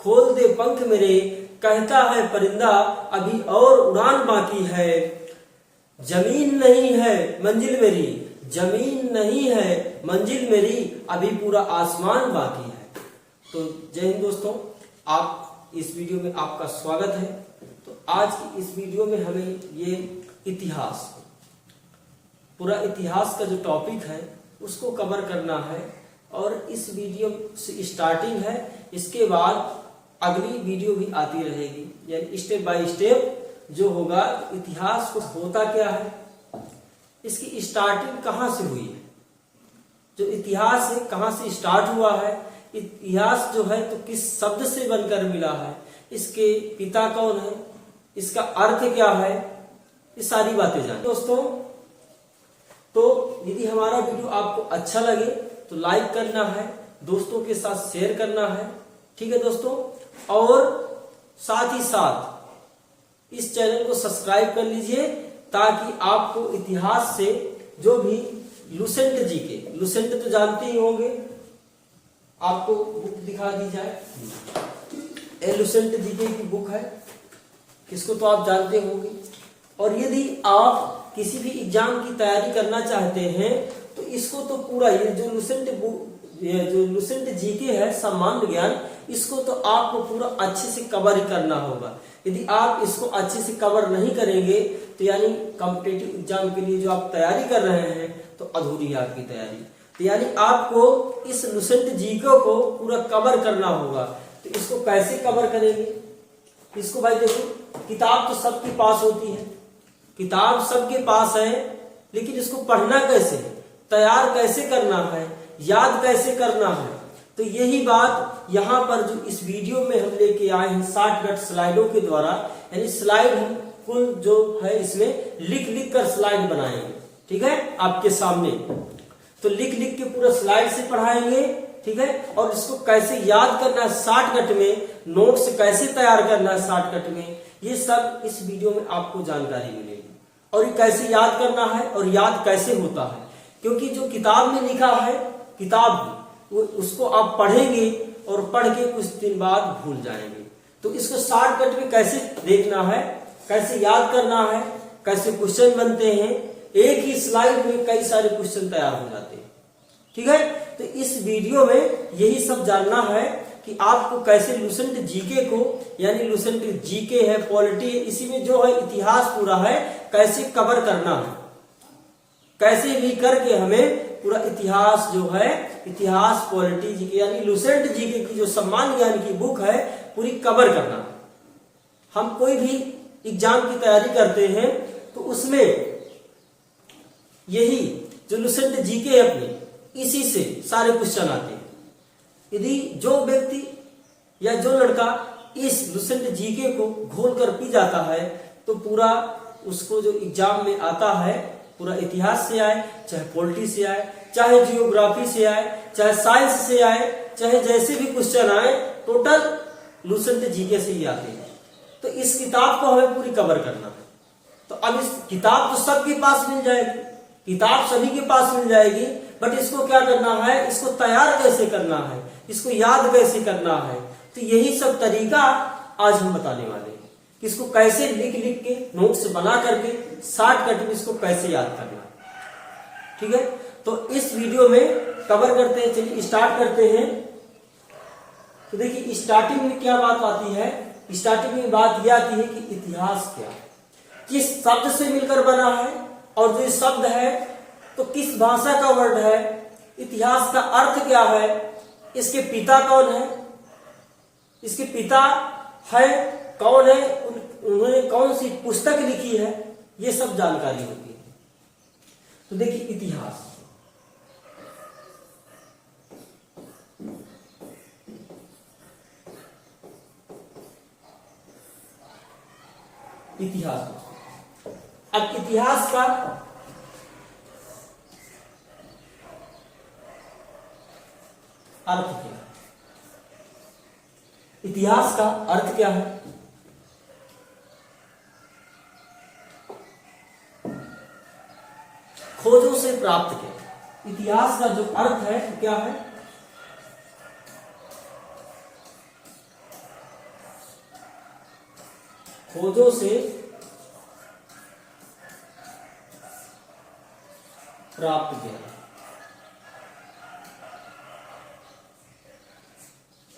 खोल दे पंख मेरे, कहता है परिंदा अभी और उड़ान बाकी है। जमीन नहीं है मंजिल मेरी, जमीन नहीं है मंजिल मेरी, अभी पूरा आसमान बाकी है। तो जय हिंद दोस्तों, आप इस वीडियो में आपका स्वागत है। तो आज की इस वीडियो में हमें ये इतिहास, पूरा इतिहास का जो टॉपिक है उसको कवर करना है। और इस वीडियो से स्टार्टिंग है, इसके बाद अगली वीडियो भी आती रहेगी, यानी स्टेप बाय स्टेप जो होगा इतिहास को होता क्या है, इसकी स्टार्टिंग कहाँ से हुई है, जो इतिहास है कहाँ से स्टार्ट हुआ है, इतिहास जो है तो किस शब्द से बनकर मिला है, इसके पिता कौन है, इसका अर्थ क्या है, ये सारी बातें जानें दोस्तों। तो यदि हमारा वीडियो आपको अच्छा लगे तो लाइक करना है, दोस्तों के साथ शेयर करना है, ठीक है दोस्तों। और साथ ही साथ इस चैनल को सब्सक्राइब कर लीजिए ताकि आपको इतिहास से जो भी लुसेंट जी के, लुसेंट तो जानते ही होंगे, आपको बुक दिखा दी जाए, ए लुसेंट जी के की बुक है, इसको तो आप जानते होंगे। और यदि आप किसी भी एग्जाम की तैयारी करना चाहते हैं तो इसको तो पूरा ये जो लुसेंट बुक, ये जो लुसेंट जीके है सामान्य ज्ञान, इसको तो आपको पूरा अच्छे से कवर ही करना होगा। यदि आप इसको अच्छे से कवर नहीं करेंगे तो यानी कॉम्पिटिटिव एग्जाम के लिए जो आप तैयारी कर रहे हैं तो अधूरी है आपकी तैयारी। तो यानी आपको इस लुसेंट जीके को पूरा कवर करना होगा। तो इसको कैसे कवर करेंगे, इसको भाई देखो, किताब तो सबके पास होती है, किताब सबके पास है, लेकिन इसको पढ़ना कैसे, तैयार कैसे करना है, याद कैसे करना है। तो यही बात यहाँ पर जो इस वीडियो में हम लेके आए हैं 60 मिनट स्लाइडों के द्वारा, यानी स्लाइड हम कुल जो है इसमें लिख लिख कर स्लाइड बनाएंगे, ठीक है, आपके सामने। तो लिख लिख के पूरा स्लाइड से पढ़ाएंगे, ठीक है। और इसको कैसे याद करना है शॉर्टकट में, नोट्स कैसे तैयार करना है शॉर्टकट में, ये सब इस वीडियो में आपको जानकारी मिलेगी। और ये कैसे याद करना है और याद कैसे होता है, क्योंकि जो किताब में लिखा है, किताब वो उसको आप पढ़ेंगे और पढ़ के कुछ दिन बाद भूल जाएंगे। तो इसको शॉर्टकट में कैसे देखना है, कैसे याद करना है, कैसे क्वेश्चन बनते हैं, एक ही स्लाइड में कई सारे क्वेश्चन तैयार हो जाते हैं, ठीक है। तो इस वीडियो में यही सब जानना है कि आपको कैसे लुसेंट जीके को, यानी लुसेंट जीके है, पॉलिटी है, इसी में जो है इतिहास पूरा है, कैसे कवर करना है, कैसे भी करके हमें पूरा इतिहास जो है, इतिहास पॉलिटी जीके यानी लुसेंट जीके की जो सामान्य ज्ञान की बुक है पूरी कवर करना है। हम कोई भी एग्जाम की तैयारी करते हैं तो उसमें यही जो लुसेंट जीके है अपनी, इसी से सारे क्वेश्चन आते हैं। यदि जो व्यक्ति या जो लड़का इस लुसेंट जीके को घोल कर पी जाता है तो पूरा उसको जो एग्जाम में आता है, पूरा इतिहास से आए, चाहे पॉलिटी से आए, चाहे जियोग्राफी से आए, चाहे साइंस से आए, चाहे जैसे भी क्वेश्चन आए, टोटल लुसेंट जीके से ही आते हैं। तो इस किताब को हमें पूरी कवर करना है। तो अब इस किताब तो सबके पास मिल जाएगी, किताब सभी के पास मिल जाएगी, बट इसको क्या करना है, इसको तैयार कैसे करना है, इसको याद कैसे करना है। तो यही सब तरीका आज हम बताने वाले हैं कि इसको कैसे लिख लिख के नोट्स बना करके शॉर्टकट में इसको कैसे याद करना है, ठीक है। तो इस वीडियो में कवर करते हैं, चलिए स्टार्ट करते हैं। तो देखिए स्टार्टिंग में क्या बात आती है, स्टार्टिंग में बात यह आती है कि इतिहास क्या है, किस शब्द से मिलकर बना है, और जो शब्द है तो किस भाषा का वर्ड है, इतिहास का अर्थ क्या है, इसके पिता कौन है, इसके पिता है कौन है, उन्होंने कौन सी पुस्तक लिखी है, ये सब जानकारी होती है। तो देखिए इतिहास, इतिहास, अब इतिहास का अर्थ क्या है, इतिहास का अर्थ क्या है, खोजों से प्राप्त किया। इतिहास का जो अर्थ है क्या है, खोजों से प्राप्त ज्ञान।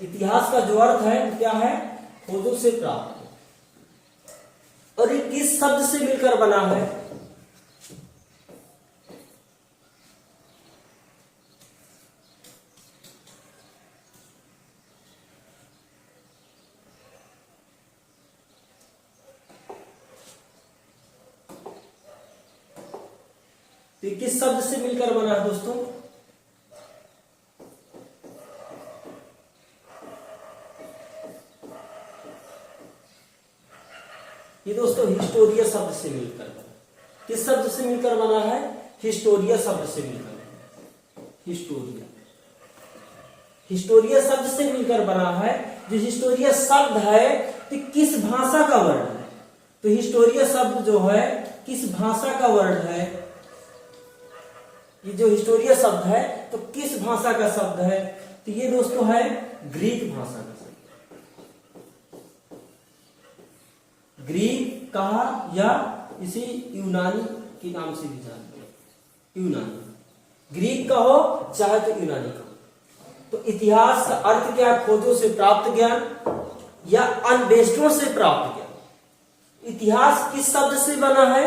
इतिहास का जो अर्थ है क्या है? खोजों से प्राप्त। और ये किस शब्द से मिलकर बना है? ये किस शब्द से मिलकर बना है दोस्तों? ये दोस्तों हिस्टोरिया शब्द से मिलकर बना। किस शब्द से मिलकर बना है? हिस्टोरिया शब्द से मिलकर बना। हिस्टोरिया, हिस्टोरिया शब्द से मिलकर बना है। जो हिस्टोरिया शब्द है तो किस भाषा का वर्ड है? तो हिस्टोरिया शब्द जो है किस भाषा का वर्ड है? ये जो हिस्टोरिया शब्द है तो किस भाषा का शब्द है? तो ये दोस्तों है ग्रीक भाषा का शब्द। ग्रीक कहा या इसे यूनानी के नाम से भी जानते हैं। यूनानी, ग्रीक कहो चाहे तो यूनानी कहो। तो इतिहास का अर्थ क्या? खोजों से प्राप्त ज्ञान या अन्वेषणों से प्राप्त ज्ञान। इतिहास किस शब्द से बना है?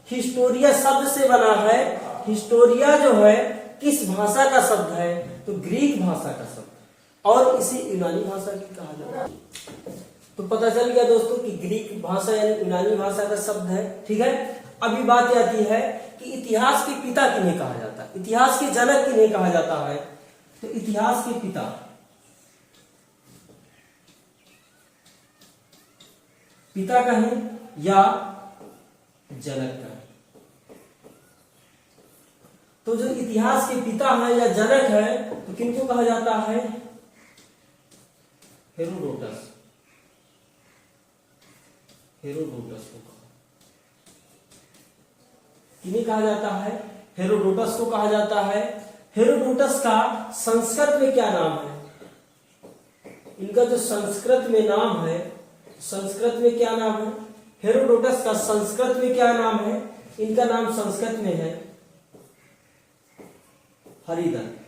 हिस्टोरिया शब्द से बना है। हिस्टोरिया जो है किस भाषा का शब्द है? तो ग्रीक भाषा का शब्द, और इसे यूनानी भाषा की कहा जाता है। तो पता चल गया दोस्तों कि ग्रीक भाषा यानी यूनानी भाषा का शब्द है। ठीक है, अभी बात आती है कि इतिहास के पिता किन्हें कहा जाता है? इतिहास के जनक किन्हें कहा जाता है? तो इतिहास के पिता कहें या जनक कहें। तो जो इतिहास के पिता है या जनक है तो किनको कहा जाता है? हेरोडोटस। हेरोडोटस को किन्हें कहा जाता है? हेरोडोटस को कहा जाता है। हेरोडोटस का संस्कृत में क्या नाम है? इनका जो संस्कृत में नाम है, संस्कृत में क्या नाम है? हेरोडोटस का संस्कृत में क्या नाम है? इनका नाम संस्कृत में है हरिदत्त।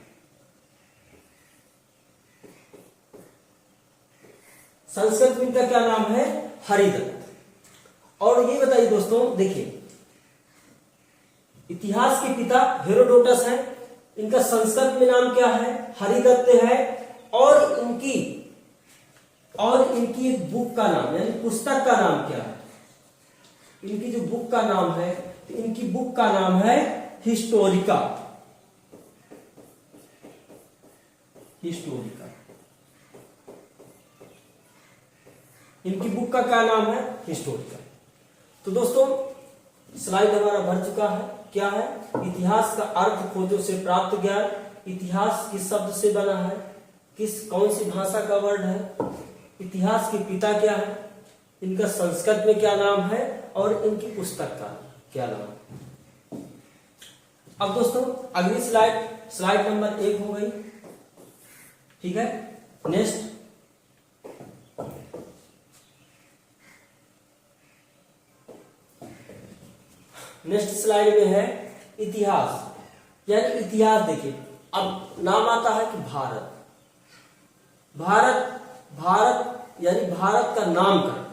संस्कृत में इनका क्या नाम है? हरिदत्त। और ये बताइए दोस्तों, देखिए इतिहास के पिता हेरोडोटस है, इनका संस्कृत में नाम क्या है? हरिदत्त है। और इनकी एक बुक का नाम यानी पुस्तक का नाम क्या है? इनकी जो बुक का नाम है तो इनकी बुक का नाम है हिस्टोरिका। हिस्टोरिका, इनकी बुक का क्या नाम है? हिस्टोरिका। तो दोस्तों स्लाइड हमारा भर चुका है। क्या है? इतिहास का अर्थ खोजों से प्राप्त ज्ञान। इतिहास किस शब्द से बना है? कौन सी भाषा का वर्ड है? इतिहास के पिता क्या है? इनका संस्कृत में क्या नाम है? और इनकी पुस्तक का क्या नाम? अब दोस्तों अगली स्लाइड नंबर 1 हो गई। ठीक है, नेक्स्ट स्लाइड में है इतिहास यानी इतिहास। देखिए अब नाम आता है कि भारत। भारत यानी भारत का नामकरण।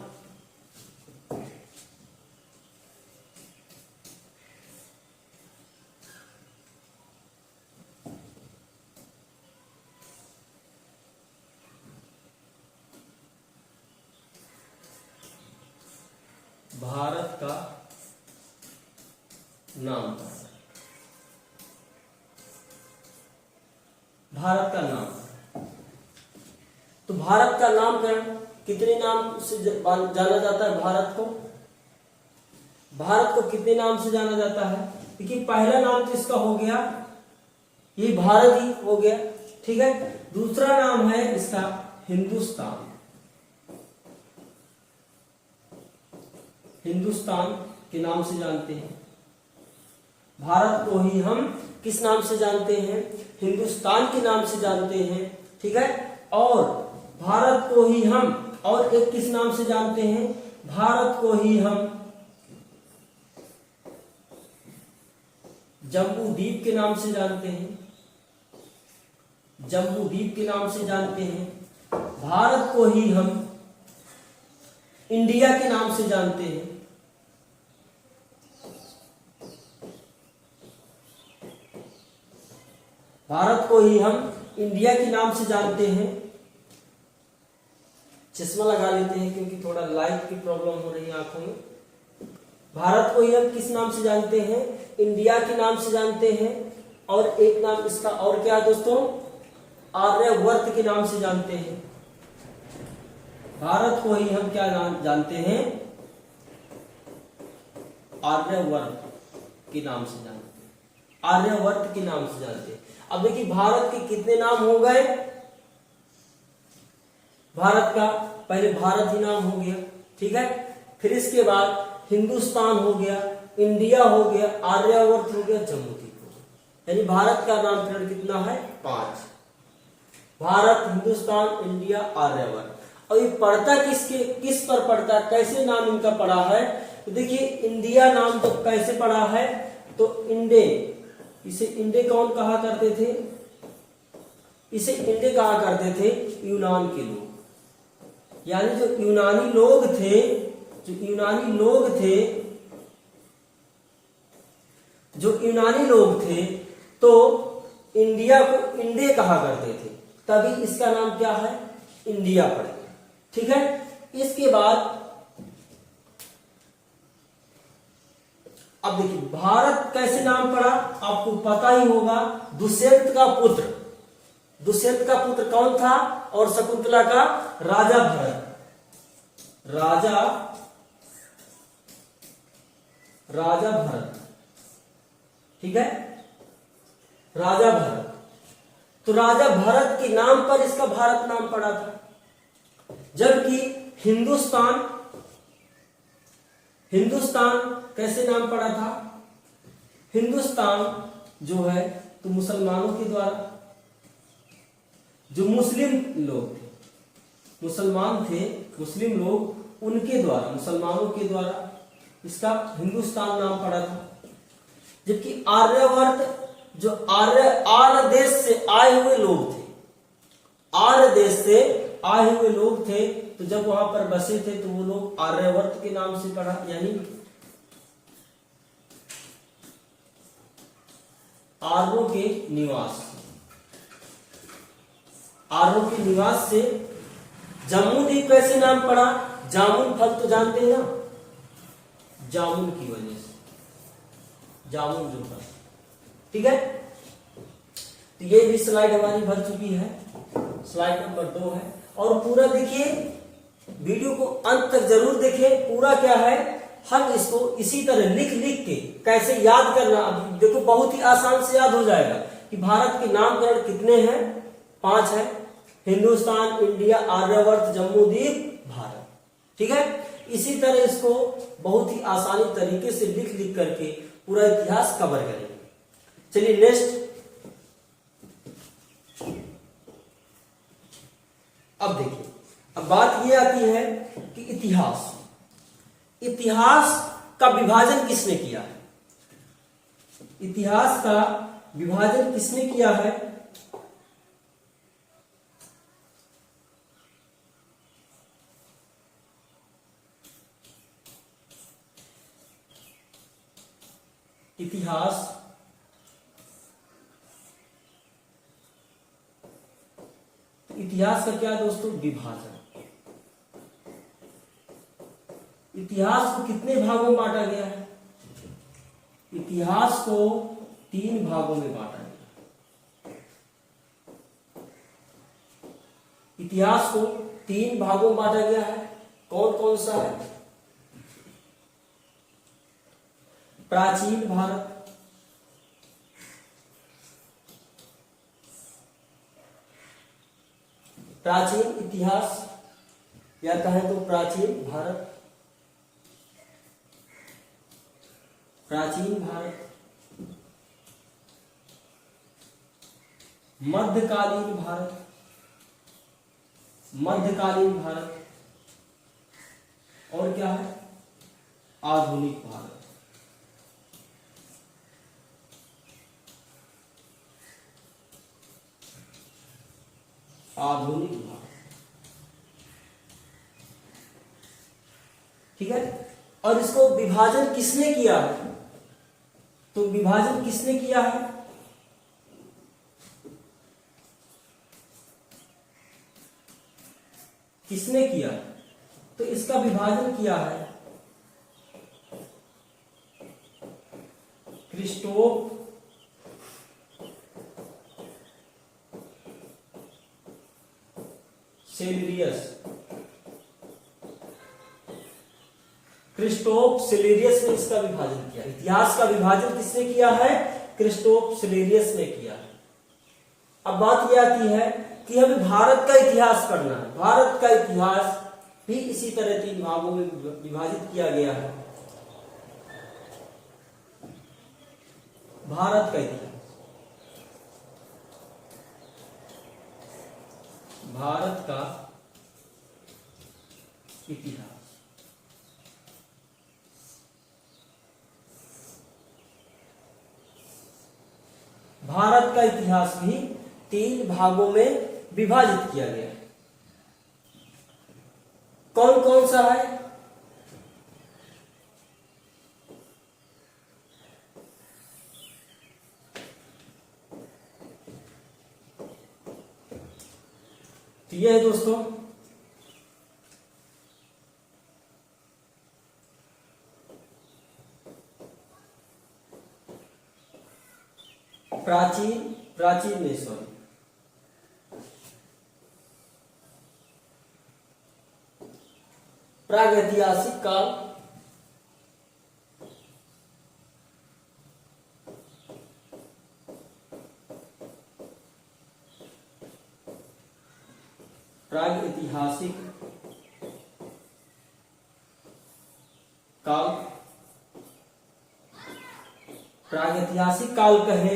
भारत का नामकरण। भारत का नाम, तो भारत का नामकरण कितने नाम से जाना जाता है? भारत को कितने नाम से जाना जाता है? देखिए पहला नाम तो इसका हो गया, ये भारत ही हो गया। ठीक है, दूसरा नाम है इसका हिंदुस्तान। हिंदुस्तान के नाम से जानते हैं। भारत को ही हम किस नाम से जानते हैं? हिंदुस्तान के नाम से जानते हैं। ठीक है, और भारत को ही हम और एक किस नाम से जानते हैं? भारत को ही हम जम्बू द्वीप के नाम से जानते हैं, जम्बू द्वीप के नाम से जानते हैं। भारत को ही हम इंडिया के नाम से जानते हैं, भारत को ही हम इंडिया के नाम से जानते हैं। चश्मा लगा लेते हैं क्योंकि थोड़ा लाइट की प्रॉब्लम हो रही है आंखों में। भारत को ही हम किस नाम से जानते हैं? इंडिया के नाम से जानते हैं। और एक नाम इसका और क्या है दोस्तों? आर्यवर्त के नाम से जानते हैं। भारत को ही हम क्या नाम जानते हैं? आर्यवर्त के नाम से जानते हैं, आर्यवर्त के नाम से जानते हैं। अब देखिए भारत के कितने नाम हो गए? भारत का पहले भारत ही नाम हो गया, ठीक है। फिर इसके बाद हिंदुस्तान हो गया, इंडिया हो गया, आर्यवर्त हो गया, जम्मू द्वीप हो गया। यानी भारत का नामकरण कितना है? 5। भारत, हिंदुस्तान, इंडिया, आर्यवर्त। और ये पड़ता किस पर पड़ता है? कैसे नाम इनका पड़ा है? तो देखिए इंडिया नाम तो कैसे पड़ा है? तो इंडे, इसे इंडे कौन कहा करते थे? इसे इंडे कहा करते थे यूनान के लोग। यानी जो यूनानी लोग थे, जो यूनानी लोग थे, जो यूनानी लोग थे, तो इंडिया को इंडे कहा करते थे, तभी इसका नाम क्या है? इंडिया पड़ गया, ठीक है। इसके बाद अब देखिए भारत कैसे नाम पड़ा? आपको पता ही होगा, दुष्यंत का पुत्र, दुष्यंत का पुत्र कौन था? और शकुंतला का राजा भरत, राजा भरत, ठीक है, राजा भरत। तो राजा भरत के नाम पर इसका भारत नाम पड़ा था। जबकि हिंदुस्तान, हिंदुस्तान कैसे नाम पड़ा था? हिंदुस्तान जो है तो मुसलमानों के द्वारा, जो मुस्लिम लोग थे, मुसलमान थे, मुस्लिम लोग, उनके द्वारा, मुसलमानों के द्वारा इसका हिंदुस्तान नाम पड़ा था। जबकि आर्यवर्त जो आर्य देश से आए हुए लोग थे, आर्य देश से आए हुए लोग थे, तो जब वहां पर बसे थे तो वो लोग आर्यवर्त के नाम से पढ़ा, यानी आर्यों के निवास, आर्यों के निवास से जम्मू द्वीप कैसे नाम पड़ा? जामुन फल तो जानते हैं ना, जामुन की वजह से, जामुन जो फल, ठीक है। तो ये भी स्लाइड हमारी भर चुकी है, स्लाइड नंबर 2 है। और पूरा देखिए, वीडियो को अंत तक जरूर देखिए। पूरा क्या है, हम इसको इसी तरह लिख लिख के कैसे याद करना, अब देखो बहुत ही आसान से याद हो जाएगा कि भारत के नामकरण कितने हैं? 5 है, हिंदुस्तान, इंडिया, आर्यवर्त, जम्मू द्वीप, भारत, ठीक है। इसी तरह इसको बहुत ही आसानी तरीके से लिख लिख करके पूरा इतिहास कवर करेंगे। चलिए नेक्स्ट, अब देखिए, अब बात ये आती है कि इतिहास, इतिहास का विभाजन किसने किया है? इतिहास का विभाजन किसने किया है? इतिहास इतिहास का क्या दोस्तों? विभाजन। इतिहास को कितने भागों में बांटा गया है? इतिहास को 3 भागों में बांटा गया। इतिहास को 3 भागों में बांटा गया है। कौन कौन सा है? प्राचीन भारत, प्राचीन इतिहास या कहें तो प्राचीन भारत, प्राचीन भारत, मध्यकालीन भारत, मध्यकालीन भारत, और क्या है आधुनिक भारत। आधुनिक भारत, ठीक है। और इसको विभाजन किसने किया है? तो विभाजन किसने किया है? किसने किया? तो इसका विभाजन किया है क्रिस्टोफ सेल्यूरियस। क्रिस्टोफ सेल्यूरियस ने इसका विभाजन किया। इतिहास का विभाजन किसने किया है? क्रिस्टोफ सेल्यूरियस ने किया। अब बात यह आती है कि हमें भारत का इतिहास पढ़ना है। भारत का इतिहास भी इसी तरह 3 भागों में विभाजित किया गया है। भारत का इतिहास, भारत का इतिहास, भारत का इतिहास भी 3 भागों में विभाजित किया गया है। कौन कौन सा है? तो ये है दोस्तों प्राचीन नहीं सॉरी प्रागैतिहासिक काल, प्रागैतिहासिक काल, प्रागैतिहासिक काल कहे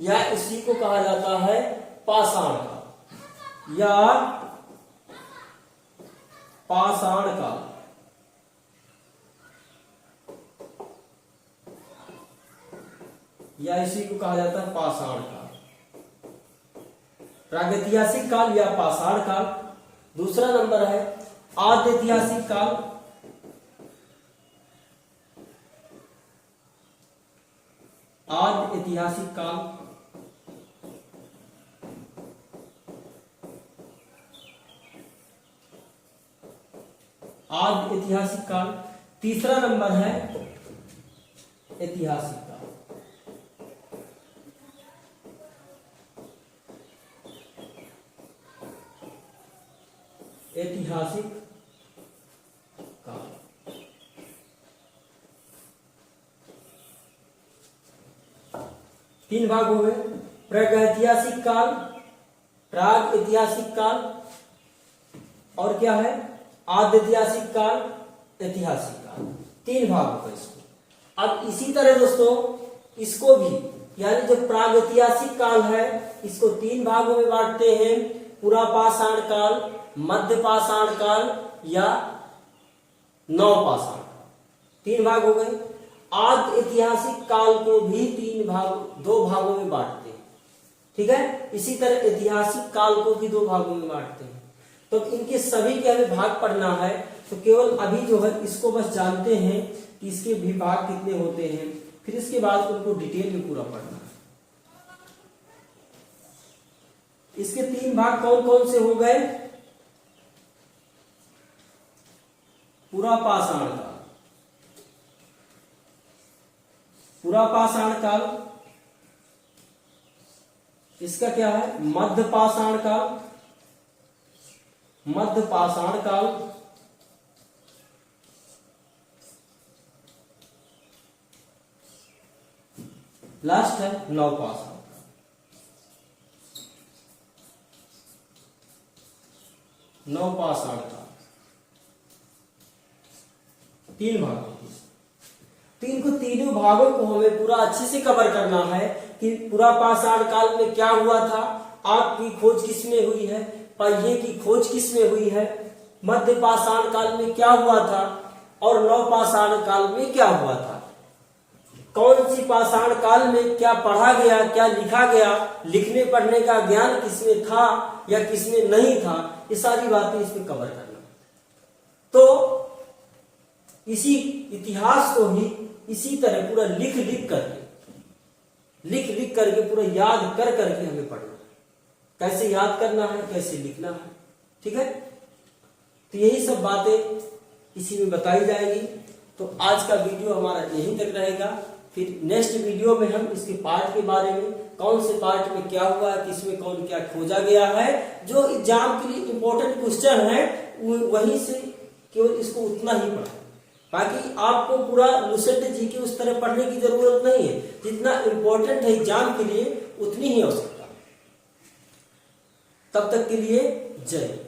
या इसी को कहा जाता है पाषाण काल या पाषाण काल। या इसी को कहा जाता है पाषाण काल, प्रागैतिहासिक काल या पाषाण काल। दूसरा नंबर है आद्य ऐतिहासिक काल, आद्य ऐतिहासिक काल। आद्य ऐतिहासिक काल। तीसरा नंबर है ऐतिहासिक काल। ऐतिहासिक काल। तीन भाग हो गए, प्रागैतिहासिक काल, प्राग ऐतिहासिक काल और क्या है आद्य ऐतिहासिक काल, ऐतिहासिक काल। 3 भाग हो गए इसको। अब इसी तरह दोस्तों इसको भी यानी जो प्रागैतिहासिक काल है इसको 3 भागों में बांटते हैं, पुरापाषाण काल, मध्यपाषाण काल या नवपाषाण काल। 3 भाग हो गए। आद्य ऐतिहासिक काल को भी 2 भागों में बांटते हैं, ठीक है। इसी तरह ऐतिहासिक काल को भी 2 भागों में बांटते हैं। तो इनके सभी के हमें भाग पढ़ना है, तो केवल अभी जो है इसको बस जानते हैं कि इसके भी भाग कितने होते हैं, फिर इसके बाद उनको डिटेल में पूरा पढ़ना है। इसके 3 भाग कौन कौन से हो गए? पुरापाषाण काल, पुरापाषाण काल। इसका क्या है मध्यपाषाण काल, मध्यपाषाण काल। लास्ट है नवपाषाण काल। नवपाषाण काल 3 भाग होते हैं। तो इनको तीनों भागों को हमें पूरा अच्छे से कवर करना है कि पुरापाषाण काल में क्या हुआ था, आग की खोज किसमें हुई है, पहिए की खोज किसमें हुई है, मध्यपाषाण काल में क्या हुआ था, और नवपाषाण काल में क्या हुआ था, कौन सी पाषाण काल में क्या पढ़ा गया, क्या लिखा गया, लिखने पढ़ने का ज्ञान किसमें था या किसमें नहीं था, ये सारी बातें इसमें कवर करना। तो इसी इतिहास को ही इसी तरह पूरा लिख लिख करके पूरा याद कर करके हमें पढ़ना है, कैसे याद करना है, कैसे लिखना है, ठीक है। तो यही सब बातें इसी में बताई जाएगी। तो आज का वीडियो हमारा यहीं तक रहेगा। फिर नेक्स्ट वीडियो में हम इसके पार्ट के बारे में, कौन से पार्ट में क्या हुआ, किसमें कौन क्या खोजा गया है, जो एग्जाम के लिए इंपॉर्टेंट क्वेश्चन है वहीं से केवल इसको उतना ही पढ़ा। बाकी आपको पूरा लुसेंट जी के उस तरह पढ़ने की जरूरत नहीं है, जितना इंपॉर्टेंट है एग्जाम के लिए उतनी ही आवश्यकता। तब तक के लिए जय।